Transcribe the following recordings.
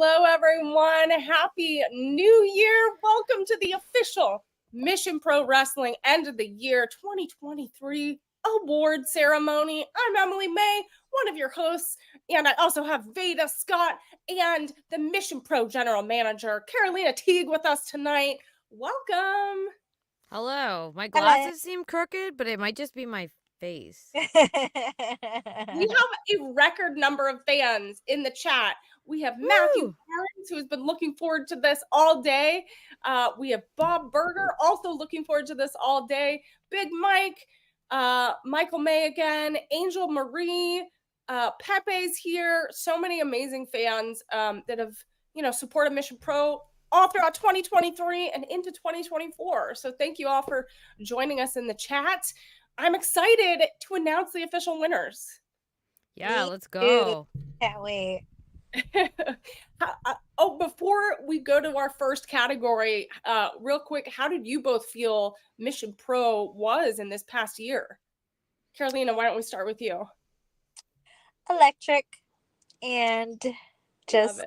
Hello, everyone. Happy New Year. Welcome to the official Mission Pro Wrestling End of the Year 2023 award ceremony. I'm Emily May, one of your hosts, and I also have Veda Scott and the Mission Pro General Manager, Carolina Teague, with us tonight. Welcome. Hello. My glasses seem crooked, but it might just be my face. We have a record number of fans in the chat. We have Matthew Barnes, who has been looking forward to this all day. We have Bob Berger, also looking forward to this all day. Big Mike, Michael May again, Angel Marie, Pepe's here. So many amazing fans that have, supported Mission Pro all throughout 2023 and into 2024. So thank you all for joining us in the chat. I'm excited to announce the official winners. Yeah, let's go. Can't wait. Before we go to our first category, real quick, how did you both feel Mission Pro was in this past year? Carolina, why don't we start with you? Electric and just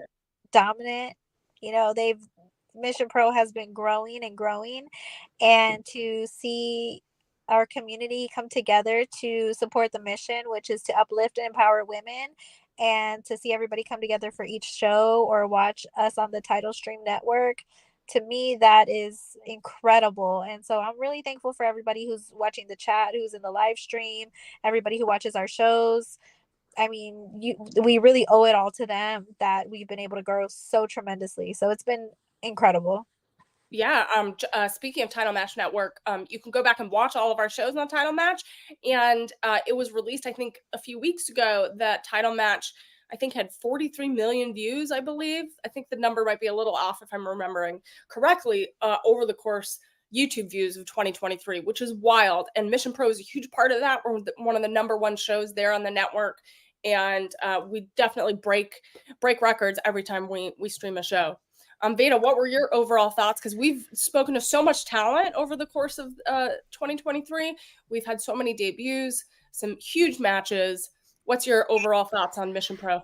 dominant. Mission Pro has been growing and growing, and to see our community come together to support the mission, which is to uplift and empower women, and to see everybody come together for each show or watch us on the Title Stream Network, to me, that is incredible. And so I'm really thankful for everybody who's watching the chat, who's in the live stream, everybody who watches our shows. I mean, we really owe it all to them that we've been able to grow so tremendously. So it's been incredible. Yeah. Speaking of Title Match Network, you can go back and watch all of our shows on Title Match. And it was released, I think, a few weeks ago that Title Match, I think, had 43 million views, I believe. I think the number might be a little off if I'm remembering correctly, over the course YouTube views of 2023, which is wild. And Mission Pro is a huge part of that. We're one of the number one shows there on the network. And we definitely break records every time we stream a show. Veda, what were your overall thoughts? Because we've spoken to so much talent over the course of 2023. We've had so many debuts, some huge matches. What's your overall thoughts on Mission Pro?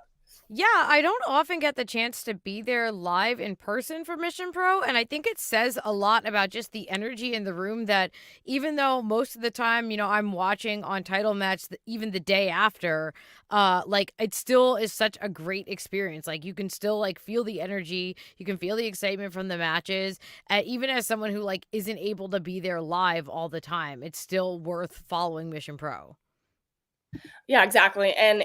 Yeah, I don't often get the chance to be there live in person for Mission Pro, and I think it says a lot about just the energy in the room that even though most of the time, I'm watching on Title Match even the day after, it still is such a great experience. Like, you can still, feel the energy, you can feel the excitement from the matches, even as someone who, isn't able to be there live all the time, it's still worth following Mission Pro. Yeah, exactly. And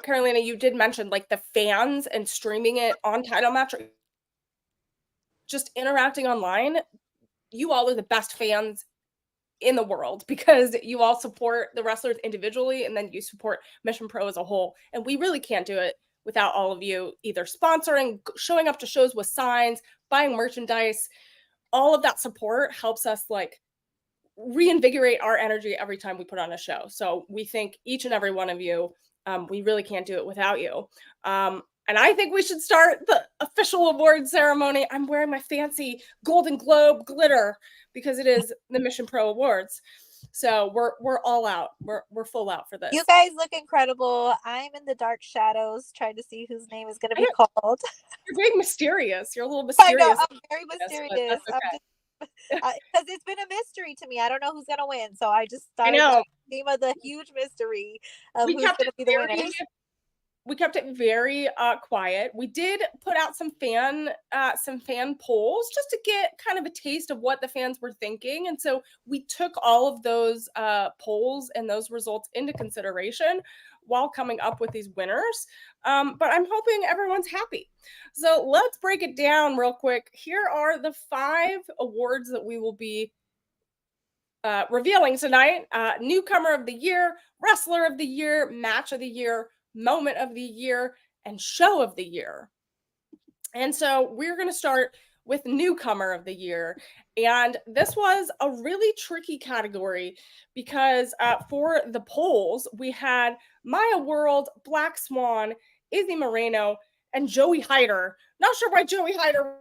Carolina, you did mention the fans and streaming it on Title Match, just interacting online. You all are the best fans in the world because you all support the wrestlers individually and then you support Mission Pro as a whole. And we really can't do it without all of you either sponsoring, showing up to shows with signs, buying merchandise. All of that support helps us reinvigorate our energy every time we put on a show. So we thank each and every one of you. We really can't do it without you. And I think we should start the official award ceremony. I'm wearing my fancy Golden Globe glitter because it is the Mission Pro Awards. So we're all out. We're full out for this. You guys look incredible. I'm in the dark shadows trying to see whose name is going to be called. You're being mysterious. You're a little mysterious. I know, I'm very mysterious. Because it's been a mystery to me. I don't know who's gonna win, so I just started the theme of the huge mystery of who's gonna be the winner. We kept it very quiet. We did put out some fan polls just to get kind of a taste of what the fans were thinking, and so we took all of those polls and those results into consideration while coming up with these winners. But I'm hoping everyone's happy. So let's break it down real quick. Here are the 5 awards that we will be revealing tonight. Newcomer of the Year, Wrestler of the Year, Match of the Year, Moment of the Year, and Show of the Year. And so we're going to start with Newcomer of the Year. And this was a really tricky category because for the polls, we had Maya World, Black Swan, Izzy Moreno, and Joey Hyder. Not sure why Joey Hyder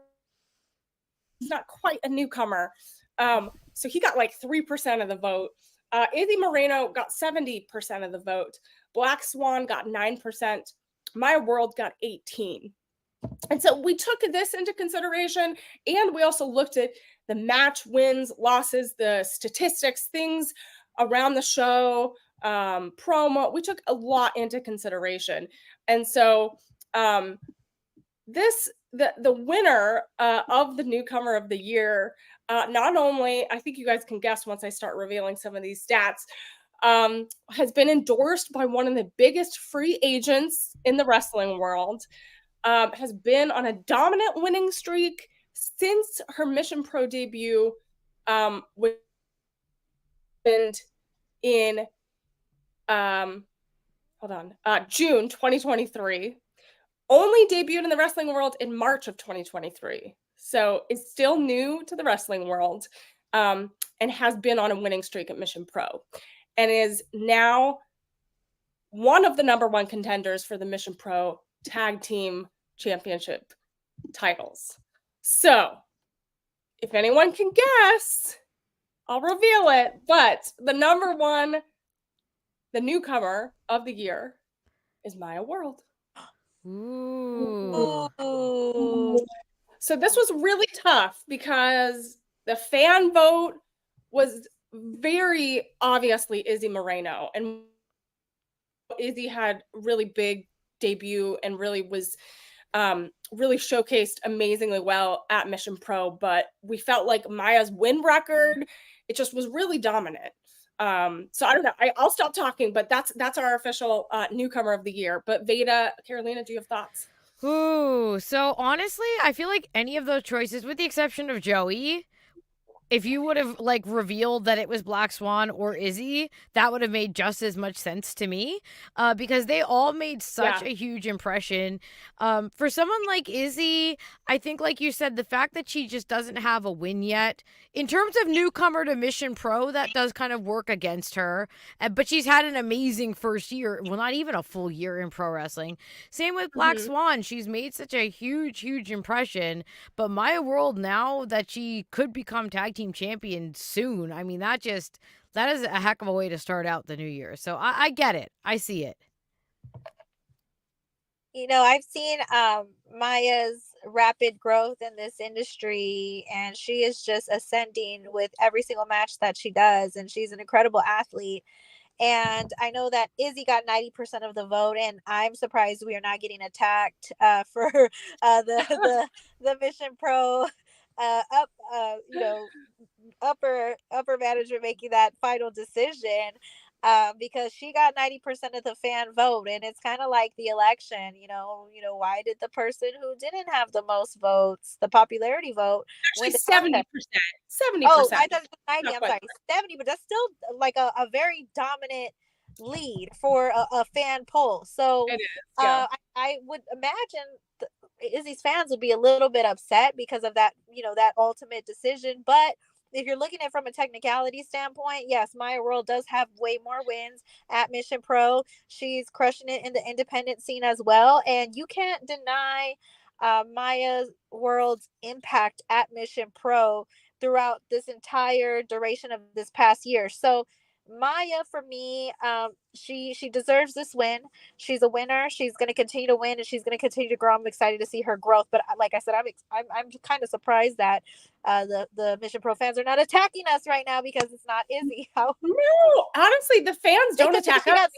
is not quite a newcomer. So he got 3% of the vote. Izzy Moreno got 70% of the vote. Black Swan got 9%. Maya World got 18%. And so we took this into consideration, and we also looked at the match wins, losses, the statistics, things around the show, promo. We took a lot into consideration. And so the winner of the newcomer of the year, not only, I think you guys can guess once I start revealing some of these stats, has been endorsed by one of the biggest free agents in the wrestling world, has been on a dominant winning streak since her Mission Pro debut, which happened in June 2023. Only debuted in the wrestling world in March of 2023. So is still new to the wrestling world, and has been on a winning streak at Mission Pro, and is now one of the number one contenders for the Mission Pro Tag Team Championship titles. So if anyone can guess, I'll reveal it. But the number one, the newcomer of the year, is Maya World. Ooh. So this was really tough because the fan vote was very obviously Izzy Moreno, and Izzy had really big debut and really was really showcased amazingly well at Mission Pro, but we felt like Maya's win record, it just was really dominant. So I don't know. I'll stop talking, but that's our official newcomer of the year. But Veda, Carolina, do you have thoughts? Ooh, so honestly, I feel like any of those choices, with the exception of Joey, if you would have like revealed that it was Black Swan or Izzy, that would have made just as much sense to me, because they all made such a huge impression. For someone like Izzy, I think, like you said, the fact that she just doesn't have a win yet, in terms of newcomer to Mission Pro, that does kind of work against her. But she's had an amazing first year, well, not even a full year in pro wrestling. Same with Black Swan. She's made such a huge impression. But Maya World, now that she could become tag team champion soon, I mean, that is a heck of a way to start out the new year. So I get it. I see it. You know, I've seen Maya's rapid growth in this industry, and she is just ascending with every single match that she does, and she's an incredible athlete. And I know that Izzy got 90% of the vote, and I'm surprised we are not getting attacked for the Mission Pro upper management making that final decision, because she got 90% of the fan vote, and it's kind of like the election. Why did the person who didn't have the most votes, the popularity vote, actually 70%? 70%. Oh, I thought it was 90. I'm sorry, 70, but that's still like a very dominant lead for a fan poll. So it is, yeah. I would imagine Izzy's fans would be a little bit upset because of that, that ultimate decision. But if you're looking at it from a technicality standpoint, yes, Maya World does have way more wins at Mission Pro. She's crushing it in the independent scene as well. And you can't deny Maya World's impact at Mission Pro throughout this entire duration of this past year. So Maya, for me, she deserves this win. She's a winner. She's going to continue to win, and she's going to continue to grow. I'm excited to see her growth. But like I said, I'm kind of surprised that the Mission Pro fans are not attacking us right now, because it's not Izzy. No, honestly, the fans don't attack us.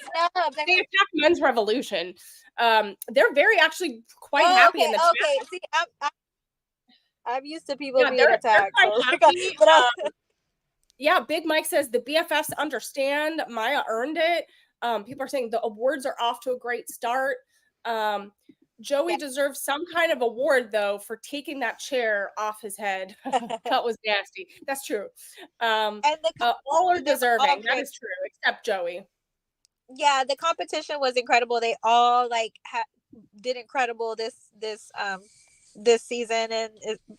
They attack Men's Revolution. They're very actually quite happy in the chat. Okay, see, I'm used to people being attacked. Yeah, Big Mike says the BFFs understand. Maya earned it. People are saying the awards are off to a great start. Joey deserves some kind of award, though, for taking that chair off his head. That was nasty. That's true. And all are deserving. That is true, except Joey. Yeah, the competition was incredible. They all did incredible this season, and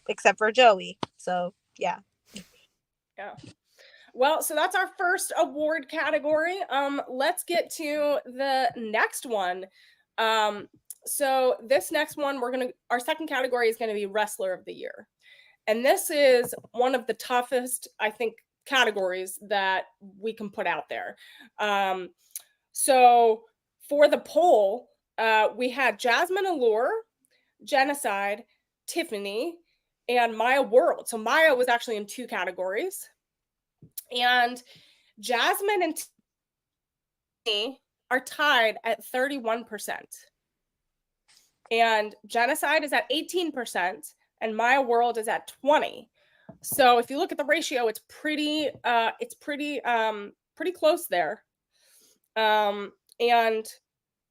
except for Joey. So yeah. Well, so that's our first award category. Let's get to the next one. So this next one, our second category is going to be Wrestler of the Year. And this is one of the toughest, I think, categories that we can put out there. So for the poll, we had Jasmine Allure, Genocide, Tiffany, and Maya World. So Maya was actually in 2 categories. And Jasmine and Tiffany are tied at 31%. And Genocide is at 18%, and Maya World is at 20. So if you look at the ratio, it's pretty close there. And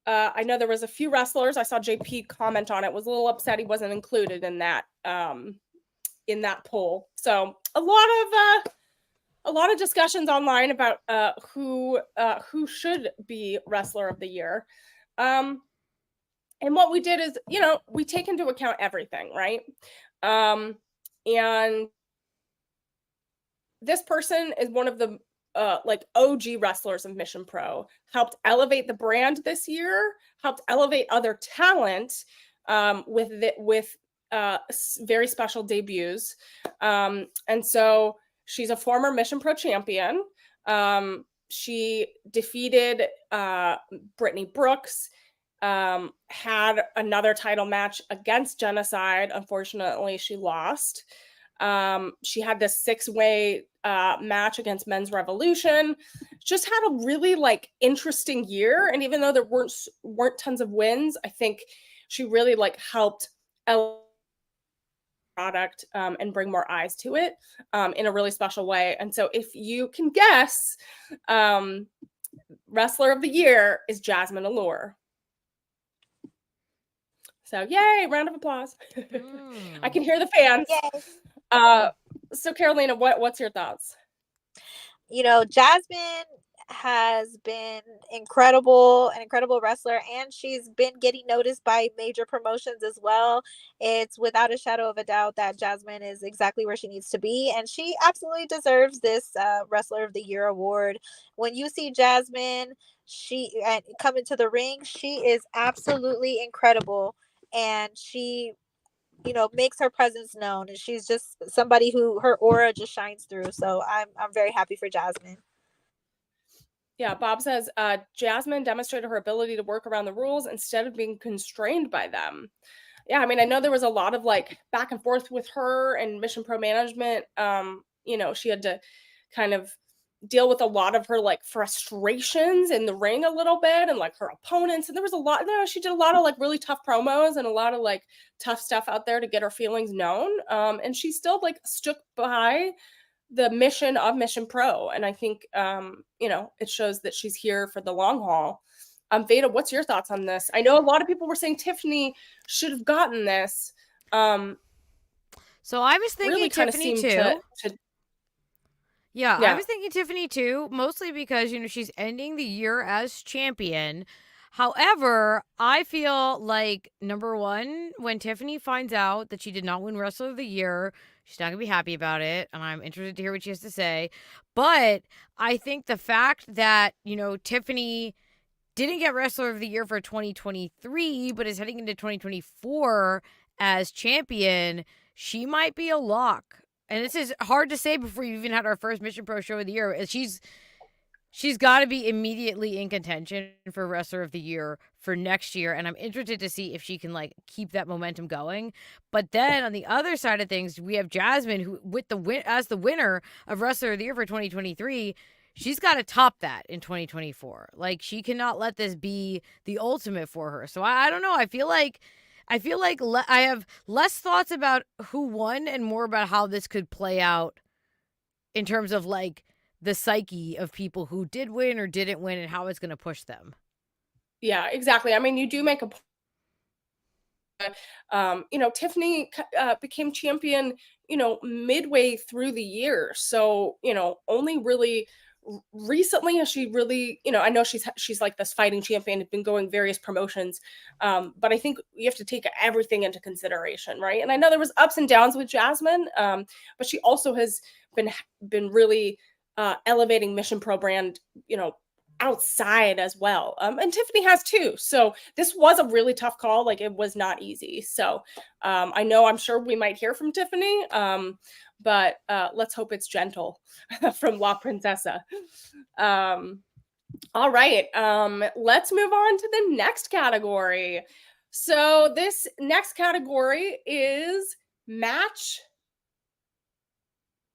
I know there was a few wrestlers. I saw JP comment on it, was a little upset he wasn't included in that poll. So a lot of discussions online about who should be Wrestler of the Year. And what we did is, we take into account everything, right? And this person is one of the OG wrestlers of Mission Pro, helped elevate the brand this year, helped elevate other talent with very special debuts. And so she's a former Mission Pro champion. She defeated Brittany Brooks, had another title match against Genocide. Unfortunately, she lost. She had this 6-way match against Men's Revolution. Just had a really interesting year. And even though there weren't tons of wins, I think she really helped elevate the product and bring more eyes to it in a really special way. And so if you can guess, Wrestler of the Year is Jasmine Allure. So yay, round of applause. I can hear the fans. Yay. So Carolina, what's your thoughts? Jasmine has been an incredible wrestler, and she's been getting noticed by major promotions as well. It's without a shadow of a doubt that Jasmine is exactly where she needs to be, and she absolutely deserves this Wrestler of the Year award. When you see Jasmine, she come into the ring, she is absolutely incredible, and she makes her presence known, and she's just somebody who her aura just shines through. So I'm very happy for Jasmine. Yeah, Bob says Jasmine demonstrated her ability to work around the rules instead of being constrained by them. Yeah, I mean, I know there was a lot of back and forth with her and Mission Pro management. She had to kind of deal with a lot of her frustrations in the ring a little bit, and her opponents, and there was a lot. She did a lot of really tough promos and a lot of tough stuff out there to get her feelings known. And she still stuck by the mission of Mission Pro, and I think it shows that she's here for the long haul. Veda, what's your thoughts on this? I know a lot of people were saying Tiffany should have gotten this. So I was thinking really Tiffany too. Yeah, I was thinking Tiffany too, mostly because, she's ending the year as champion. However, I feel like, number one, when Tiffany finds out that she did not win Wrestler of the Year, she's not going to be happy about it, and I'm interested to hear what she has to say. But I think the fact that, Tiffany didn't get Wrestler of the Year for 2023, but is heading into 2024 as champion, she might be a lock. And this is hard to say before you even had our first Mission Pro show of the year. She's got to be immediately in contention for Wrestler of the Year for next year, and I'm interested to see if she can keep that momentum going. But then on the other side of things, we have Jasmine, who as the winner of Wrestler of the Year for 2023. She's got to top that in 2024. She cannot let this be the ultimate for her. So I don't know. I feel like I have less thoughts about who won and more about how this could play out in terms of the psyche of people who did win or didn't win and how it's going to push them. Yeah, exactly. I mean, you do make a point. Tiffany became champion, midway through the year. So, only really recently has she really, I know she's this fighting champion, been going various promotions, but I think you have to take everything into consideration, right? And I know there was ups and downs with Jasmine, but she also has been really elevating Mission Pro brand, outside as well. And Tiffany has too. So this was a really tough call. It was not easy. So I'm sure we might hear from Tiffany, but let's hope it's gentle from La Princesa. All right. Let's move on to the next category. So this next category is match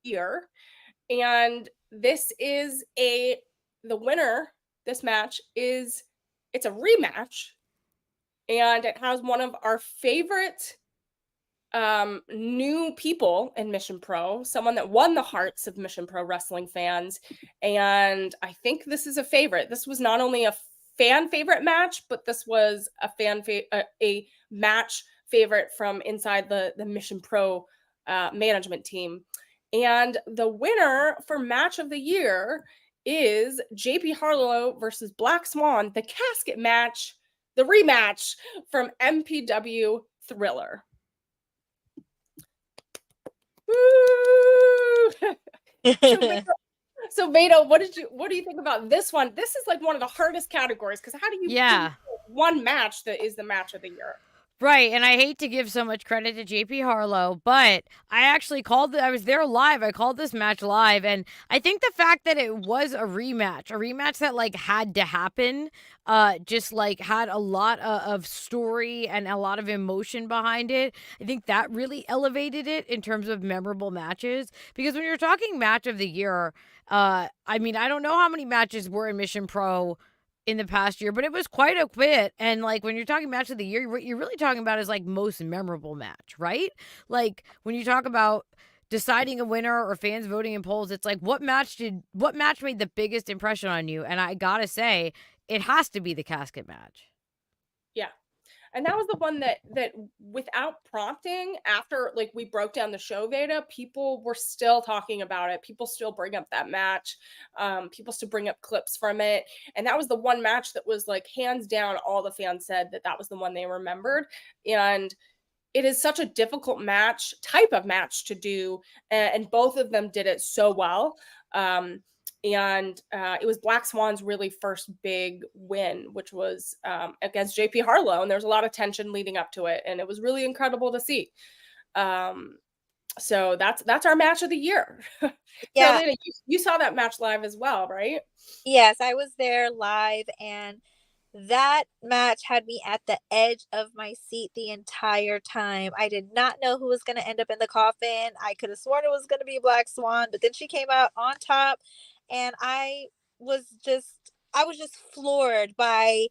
year. And this is the winner, this match is, it's a rematch, and it has one of our favorite new people in Mission Pro, someone that won the hearts of Mission Pro wrestling fans. And I think this is a favorite. This was not only a fan favorite match, but this was a match favorite from inside the Mission Pro management team. And the winner for match of the year is JP Harlow versus Black Swan, the casket match, the rematch from MPW Thriller. So Veda, what do you think about this one? This is like one of the hardest categories, because how do you pick one match that is the match of the year? Right, and I hate to give so much credit to JP Harlow, but I actually I was there live. I called this match live, and I think the fact that it was a rematch that like had to happen, just like had a lot of story and a lot of emotion behind it. I think that really elevated it in terms of memorable matches, because when you're talking match of the year, I mean, I don't know how many matches were in Mission Pro in the past year, but it was quite a bit. And like when you're talking match of the year, what you're really talking about is like most memorable match, right? Like when you talk about deciding a winner or fans voting in polls, it's like what match made the biggest impression on you? And I gotta say, it has to be the casket match. Yeah. And that was the one that without prompting, after like we broke down the show, Veda, people were still talking about it. People still bring up that match. People still bring up clips from it. And that was the one match that was like hands down, all the fans said that was the one they remembered. And it is such a difficult type of match to do. And both of them did it so well. And it was Black Swan's really first big win, which was against JP Harlow, and there's a lot of tension leading up to it, and it was really incredible to see. So that's our match of the year. Yeah. Carolina, you saw that match live as well, right? Yes, I was there live, and that match had me at the edge of my seat the entire time. I did not know who was going to end up in the coffin. I could have sworn it was going to be Black Swan, but then she came out on top, and I was just floored by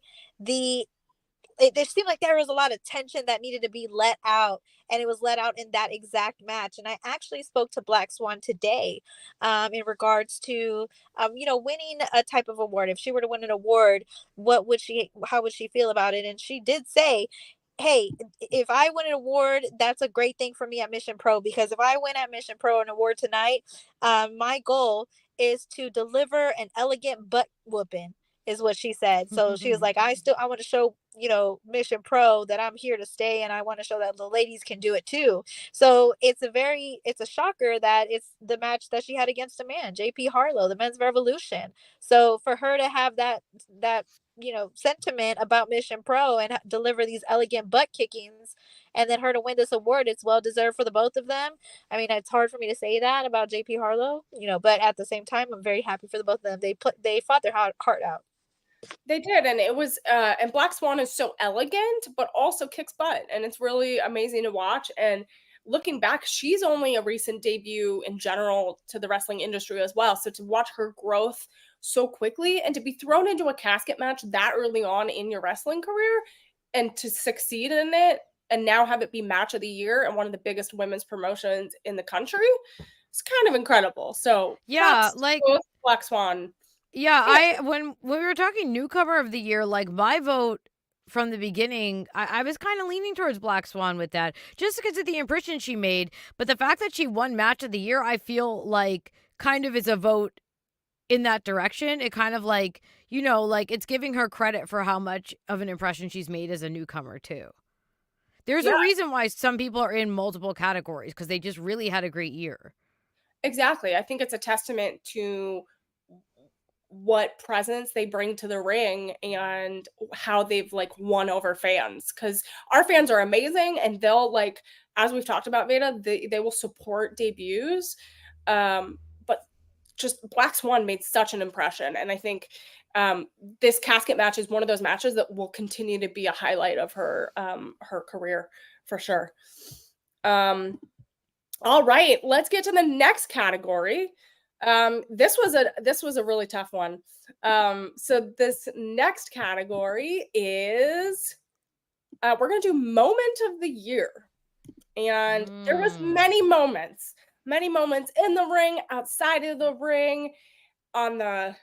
it seemed like there was a lot of tension that needed to be let out, and it was let out in that exact match. And I actually spoke to Black Swan today, in regards to winning a type of award. If she were to win an award, how would she feel about it? And she did say, hey, if I win an award, that's a great thing for me at Mission Pro, because if I win at Mission Pro an award tonight, my goal is to deliver an elegant butt whooping, is what she said. So she was like, I want to show, Mission Pro that I'm here to stay, and I want to show that the ladies can do it too. So it's a shocker that it's the match that she had against a man, JP Harlow, the men's revolution. So for her to have that sentiment about Mission Pro and deliver these elegant butt kickings, and then her to win this award, it's well deserved for the both of them. I mean, it's hard for me to say that about JP Harlow, but at the same time, I'm very happy for the both of them. They fought their heart out. They did, and it was and Black Swan is so elegant, but also kicks butt, and it's really amazing to watch. And looking back, she's only a recent debut in general to the wrestling industry as well. So to watch her growth so quickly, and to be thrown into a casket match that early on in your wrestling career, and to succeed in it, and now have it be match of the year and one of the biggest women's promotions in the country, it's kind of incredible. So yeah, like Black Swan. Yeah, when we were talking newcomer of the year, like my vote from the beginning, I was kind of leaning towards Black Swan with that, just because of the impression she made. But the fact that she won match of the year, I feel like kind of is a vote in that direction. It kind of like, like it's giving her credit for how much of an impression she's made as a newcomer too. There's a reason why some people are in multiple categories, because they just really had a great year. Exactly. I think it's a testament to what presence they bring to the ring and how they've like won over fans, because our fans are amazing, and they'll, like, as we've talked about, Veda, they will support debuts, but just Black Swan made such an impression. And I think this casket match is one of those matches that will continue to be a highlight of her career for sure. All right, let's get to the next category. This was a really tough one. So this next category is we're gonna do moment of the year. And there was many moments in the ring, outside of the ring, on the,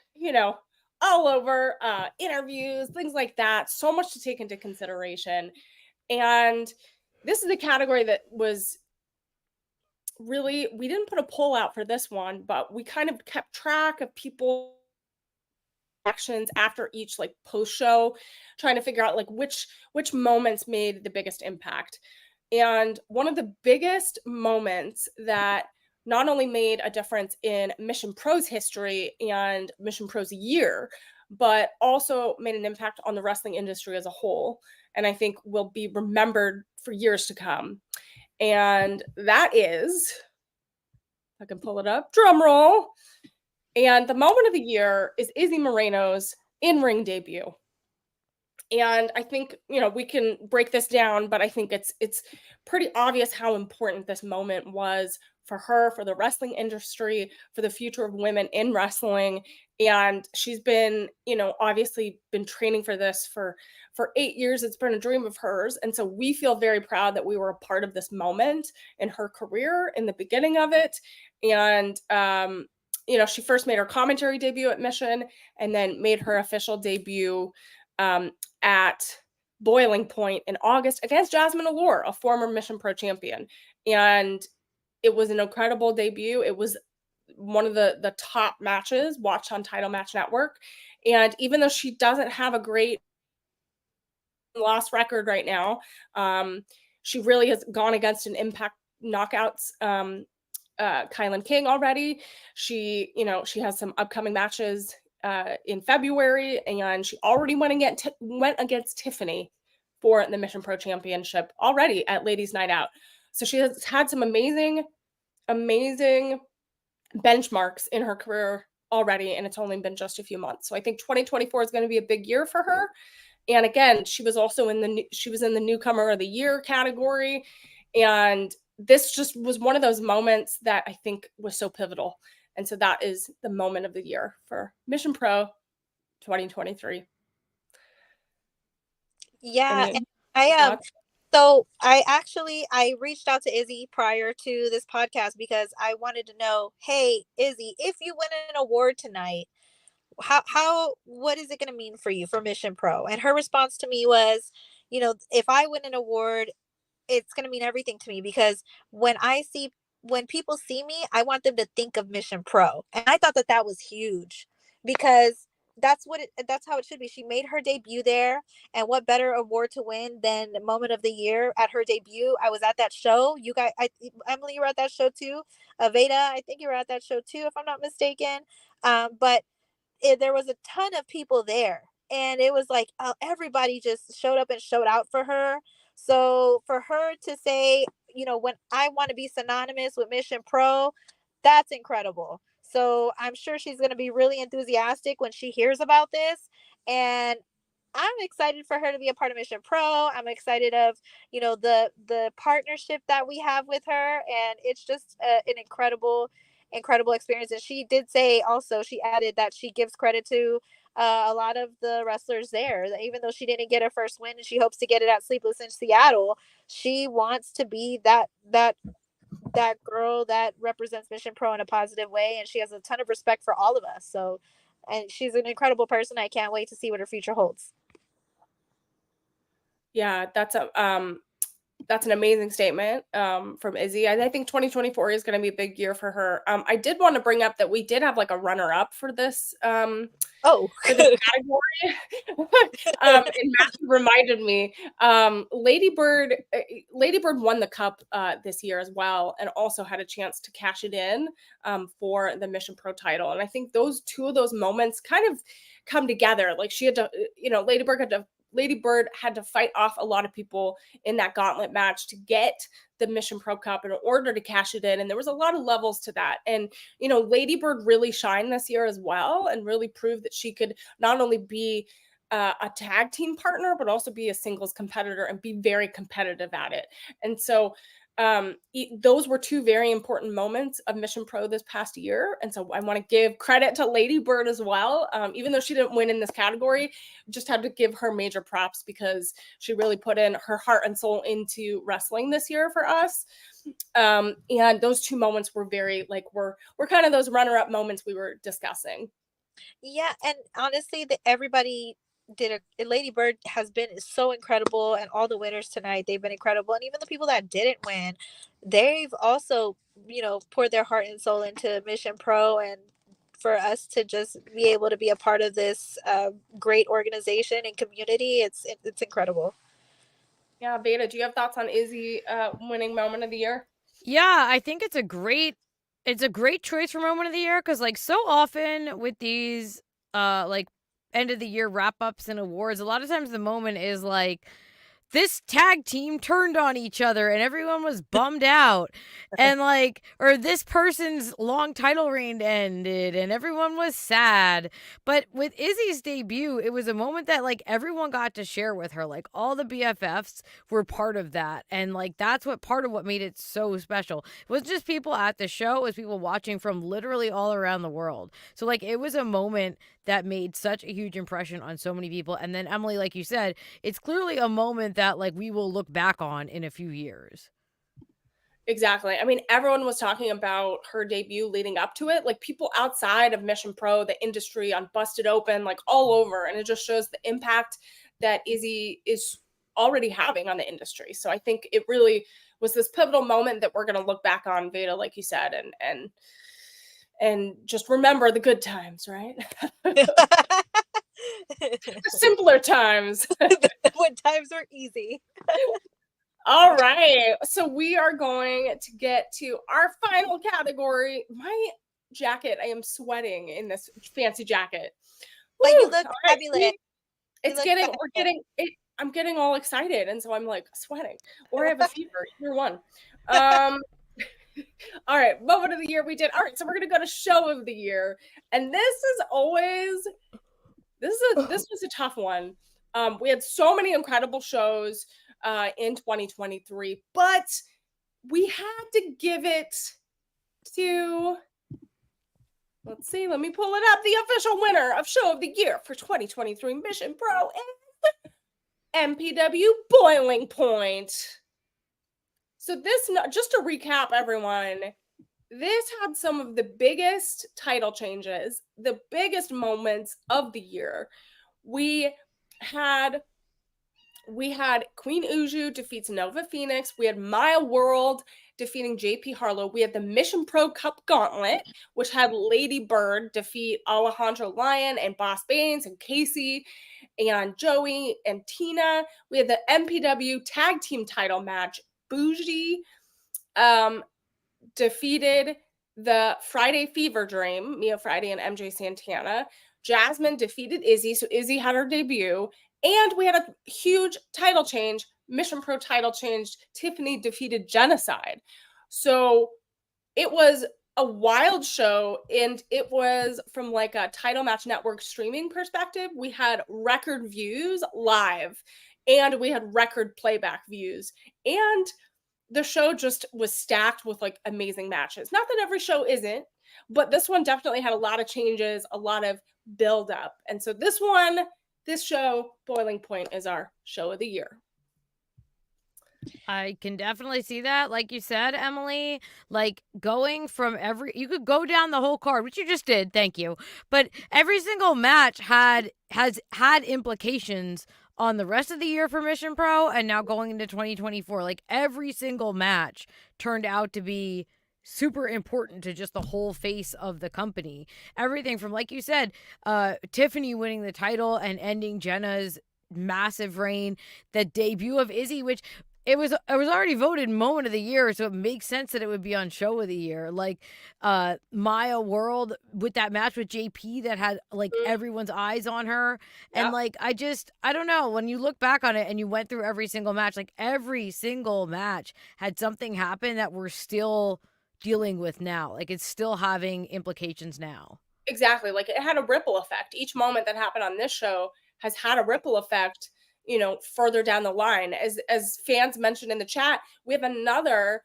all over, interviews, things like that. So much to take into consideration. And this is a category that was really, we didn't put a poll out for this one, but we kind of kept track of people actions after each like post show, trying to figure out like which moments made the biggest impact. And one of the biggest moments that not only made a difference in Mission Pro's history and Mission Pro's year, but also made an impact on the wrestling industry as a whole, and I think will be remembered for years to come. And that is, I can pull it up, drum roll. And the moment of the year is Izzy Moreno's in-ring debut. And I think, we can break this down, but I think it's pretty obvious how important this moment was for her, for the wrestling industry, for the future of women in wrestling. And she's been, obviously been training for this for 8 years. It's been a dream of hers. And so we feel very proud that we were a part of this moment in her career, in the beginning of it. And, she first made her commentary debut at Mission and then made her official debut at Boiling Point in August against Jasmine Allure, a former Mission Pro champion. And it was an incredible debut. It was one of the top matches watched on Title Match Network. And even though she doesn't have a great loss record right now, she really has gone against an Impact Knockouts Kylan King already. She has some upcoming matches in February, and she already went against Tiffany for the Mission Pro Championship already at Ladies Night Out. So she has had some amazing benchmarks in her career already, and it's only been just a few months. So I think 2024 is going to be a big year for her. And again, she was also in the newcomer of the year category, and this just was one of those moments that I think was so pivotal. And so that is the moment of the year for Mission Pro 2023. Yeah, and so I reached out to Izzy prior to this podcast because I wanted to know, hey, Izzy, if you win an award tonight, what is it going to mean for you for Mission Pro? And her response to me was, if I win an award, it's going to mean everything to me, because when people see me, I want them to think of Mission Pro. And I thought that was huge, because that's how it should be. She made her debut there, and what better award to win than the moment of the year at her debut. I was at that show. You guys, Emily, you were at that show too. Veda, I think you were at that show too, if I'm not mistaken. But there was a ton of people there, and it was like everybody just showed up and showed out for her. So for her to say, when I want to be synonymous with Mission Pro, that's incredible. So I'm sure she's going to be really enthusiastic when she hears about this. And I'm excited for her to be a part of Mission Pro. I'm excited of, the partnership that we have with her. And it's just an incredible experience. And she did say also, she added that she gives credit to a lot of the wrestlers there. Even though she didn't get her first win and she hopes to get it at Sleepless in Seattle, she wants to be that girl that represents Mission Pro in a positive way, and she has a ton of respect for all of us. So, and she's an incredible person. I can't wait to see what her future holds. Yeah, that's an amazing statement from Izzy. I think 2024 is going to be a big year for her. I did want to bring up that we did have like a runner-up for this for this category. And Matthew reminded me, Lady Bird won the cup this year as well, and also had a chance to cash it in for the Mission Pro title. And I think two of those moments kind of come together. Like she had to, Lady Bird had to Lady Bird had to fight off a lot of people in that gauntlet match to get the Mission Pro Cup in order to cash it in. And there was a lot of levels to that. And, Lady Bird really shined this year as well and really proved that she could not only be a tag team partner, but also be a singles competitor and be very competitive at it. And so those were two very important moments of Mission Pro this past year. And so I want to give credit to Lady Bird as well. Even though she didn't win in this category, just had to give her major props because she really put in her heart and soul into wrestling this year for us. And those two moments were very were kind of those runner-up moments we were discussing. Yeah, and honestly, everybody did Lady Bird has been so incredible, and all the winners tonight, they've been incredible. And even the people that didn't win, they've also, poured their heart and soul into Mission Pro. And for us to just be able to be a part of this great organization and community, it's incredible. Yeah, Veda, do you have thoughts on Izzy winning moment of the year? Yeah, I think it's a great choice for moment of the year because so often with these end of the year wrap ups and awards, a lot of times the moment is this tag team turned on each other and everyone was bummed out and or this person's long title reign ended and everyone was sad. But with Izzy's debut, it was a moment that everyone got to share with her. All the BFFs were part of that. And that's part of what made it so special. It wasn't just people at the show, it was people watching from literally all around the world. So it was a moment that made such a huge impression on so many people. And then Emily, like you said, it's clearly a moment that we will look back on in a few years. Exactly. I mean, everyone was talking about her debut leading up to it. People outside of Mission Pro, the industry on Busted Open, all over. And it just shows the impact that Izzy is already having on the industry. So I think it really was this pivotal moment that we're going to look back on, Veda, like you said, and just remember the good times, right? The simpler times. When times are easy. All right. So we are going to get to our final category. My jacket, I am sweating in this fancy jacket. But you look fabulous. I'm getting all excited. And so I'm sweating, or I have a fever, either one. All right. Moment of the year we did. All right. So we're going to go to show of the year. And this was a tough one. We had so many incredible shows in 2023, but we had to give it to, let's see, let me pull it up. The official winner of show of the year for 2023 Mission Pro is MPW Boiling Point. So this, just to recap, everyone, this had some of the biggest title changes, the biggest moments of the year. We had Queen Uju defeats Nova Phoenix. We had Maya World defeating JP Harlow. We had the Mission Pro Cup Gauntlet, which had Lady Bird defeat Alejandro Lyon and Boss Baines and Casey and Joey and Tina. We had the MPW Tag Team title match. Bougie defeated the Friday Fever Dream, Mia Friday and MJ Santana. Jasmine defeated Izzy, so Izzy had her debut. And we had a huge title change. Mission Pro title changed. Tiffany defeated Genocide. So it was a wild show, and it was from a Title Match Network streaming perspective. We had record views live, and we had record playback views. And the show just was stacked with amazing matches. Not that every show isn't, but this one definitely had a lot of changes, a lot of build up. And so this show, Boiling Point, is our show of the year. I can definitely see that. Like you said, Emily, going from you could go down the whole card, which you just did. Thank you. But every single match has had implications on the rest of the year for Mission Pro and now going into 2024. Every single match turned out to be super important to just the whole face of the company. Everything from, like you said, Tiffany winning the title and ending Jenna's massive reign, the debut of Izzy, which it was already voted moment of the year, so it makes sense that it would be on show of the year. Like Maya World with that match with JP that had like Mm, everyone's eyes on her. And yeah, like I don't know, when you look back on it and you went through every single match, like every single match had something happen that we're still dealing with now. Like it's still having implications now. exactly. Like it had a ripple effect. Each moment that happened on this show has had a ripple effect, further down the line. As fans mentioned in the chat, we have another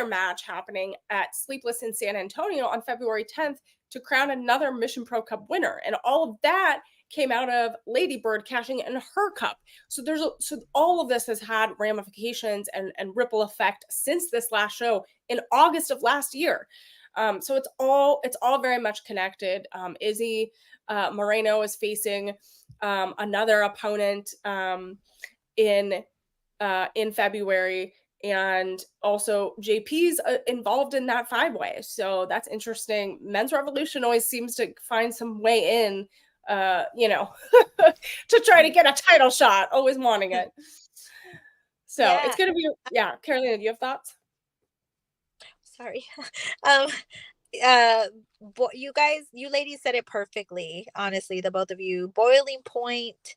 match happening at Sleepless in San Antonio on February 10th to crown another Mission Pro Cup winner. And all of that came out of Lady Bird cashing in her cup. So all of this has had ramifications and ripple effect since this last show in August of last year. So it's all very much connected. Izzy Moreno is facing another opponent in February, and also JP's involved in that 5-way. So that's interesting. Men's Revolution always seems to find some way in, to try to get a title shot, always wanting it. So it's going to be, yeah. Carolina, do you have thoughts? Sorry. You ladies said it perfectly, honestly, the both of you. Boiling Point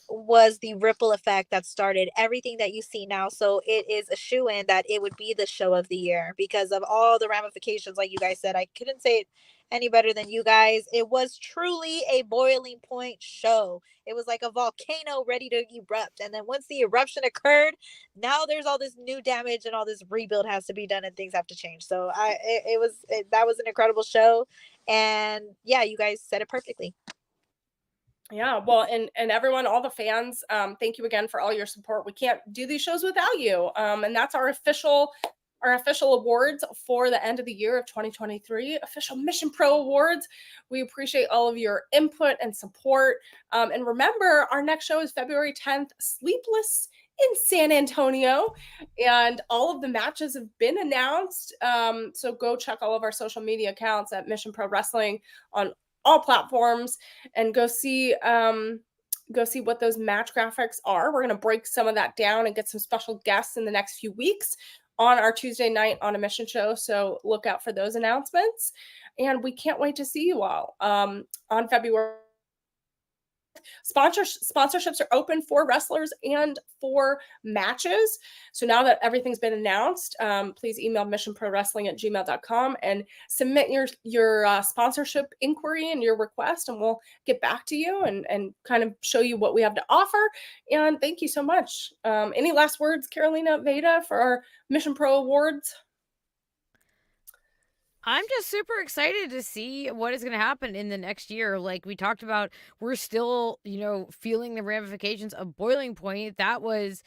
was the ripple effect that started everything that you see now. So it is a shoe-in that it would be the show of the year because of all the ramifications. Like you guys said, I couldn't say it any better than you guys. It was truly a boiling point show. It was like a volcano ready to erupt. And then once the eruption occurred, now there's all this new damage and all this rebuild has to be done and things have to change. So that was an incredible show. And yeah, you guys said it perfectly. Yeah, well, and everyone, all the fans, thank you again for all your support. We can't do these shows without you. And that's our official awards for the end of the year of 2023, official Mission Pro Awards. We appreciate all of your input and support. And remember, our next show is February 10th, Sleepless in San Antonio, and all of the matches have been announced. So go check all of our social media accounts at Mission Pro Wrestling on all platforms and go see what those match graphics are. We're going to break some of that down and get some special guests in the next few weeks on our Tuesday night on a Mission show. So look out for those announcements. And we can't wait to see you all on February. Sponsorships are open for wrestlers and for matches. So now that everything's been announced, please email missionprowrestling@gmail.com and submit your sponsorship inquiry and your request, and we'll get back to you and kind of show you what we have to offer. And thank you so much. Any last words, Carolina, Veda, for our Mission Pro Awards? I'm just super excited to see what is going to happen in the next year. Like we talked about, we're still, feeling the ramifications of Boiling Point. That was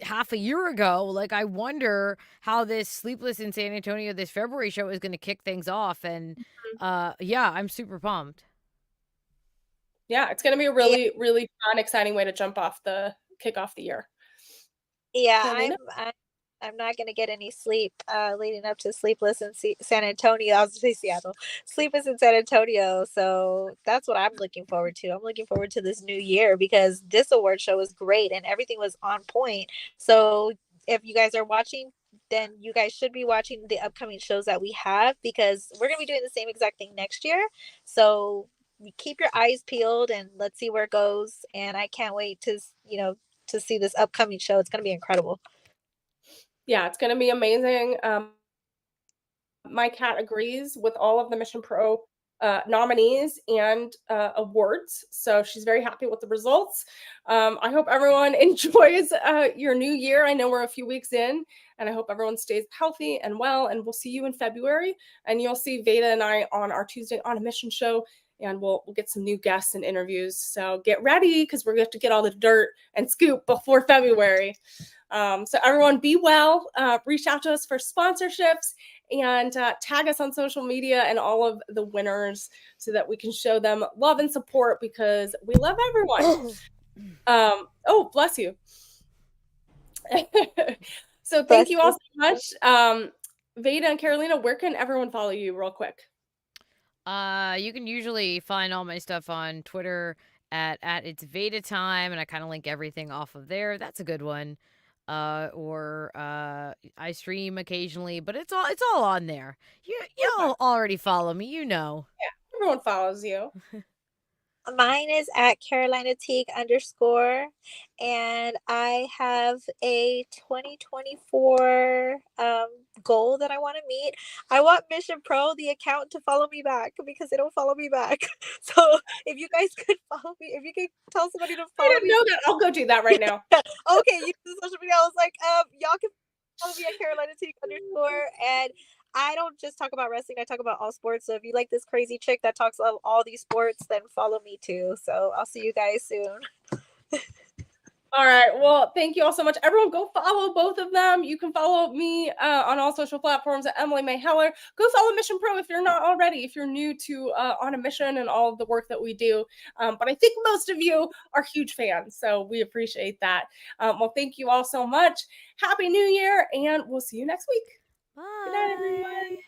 half a year ago. Like I wonder how this Sleepless in San Antonio, this February show is going to kick things off. And yeah, I'm super pumped. Yeah, it's going to be a really, really fun, exciting way to kick off the year. Yeah, I'm not gonna get any sleep leading up to Sleepless in San Antonio. I was gonna say Seattle, Sleepless in San Antonio. So that's what I'm looking forward to. I'm looking forward to this new year because this award show was great and everything was on point. So if you guys are watching, then you guys should be watching the upcoming shows that we have because we're gonna be doing the same exact thing next year. So keep your eyes peeled and let's see where it goes. And I can't wait to to see this upcoming show. It's gonna be incredible. Yeah, it's going to be amazing. My cat agrees with all of the Mission Pro nominees and awards. So she's very happy with the results. I hope everyone enjoys your new year. I know we're a few weeks in, and I hope everyone stays healthy and well. And we'll see you in February. And you'll see Veda and I on our Tuesday on a Mission show. And we'll get some new guests and interviews. So get ready because we're going to have to get all the dirt and scoop before February. So everyone be well, reach out to us for sponsorships and tag us on social media and all of the winners so that we can show them love and support because we love everyone. Oh, bless you. So thank you all so much. Veda and Carolina, where can everyone follow you real quick? You can usually find all my stuff on Twitter at It's Veda Time, and I kind of link everything off of there. That's a good one. or I stream occasionally, but it's all on there. Y'all already follow me, you know. Yeah, everyone follows you. Mine is at Carolina Teague _ and I have a 2024 goal that I want to meet. I want Mission Pro, the account, to follow me back because they don't follow me back. So if you guys could follow me, if you could tell somebody to I follow didn't me. know that. I'll go do that right now. Okay, you do social media. I was like, y'all can follow me at Carolina Teague _ and I don't just talk about wrestling, I talk about all sports. So if you like this crazy chick that talks of all these sports, then follow me too. So I'll see you guys soon. All right. Well, thank you all so much. Everyone, go follow both of them. You can follow me on all social platforms at Emily May Heller. Go follow Mission Pro if you're not already, if you're new to On a Mission and all of the work that we do. But I think most of you are huge fans, so we appreciate that. Well, thank you all so much. Happy New Year, and we'll see you next week. Bye. Good night, everyone.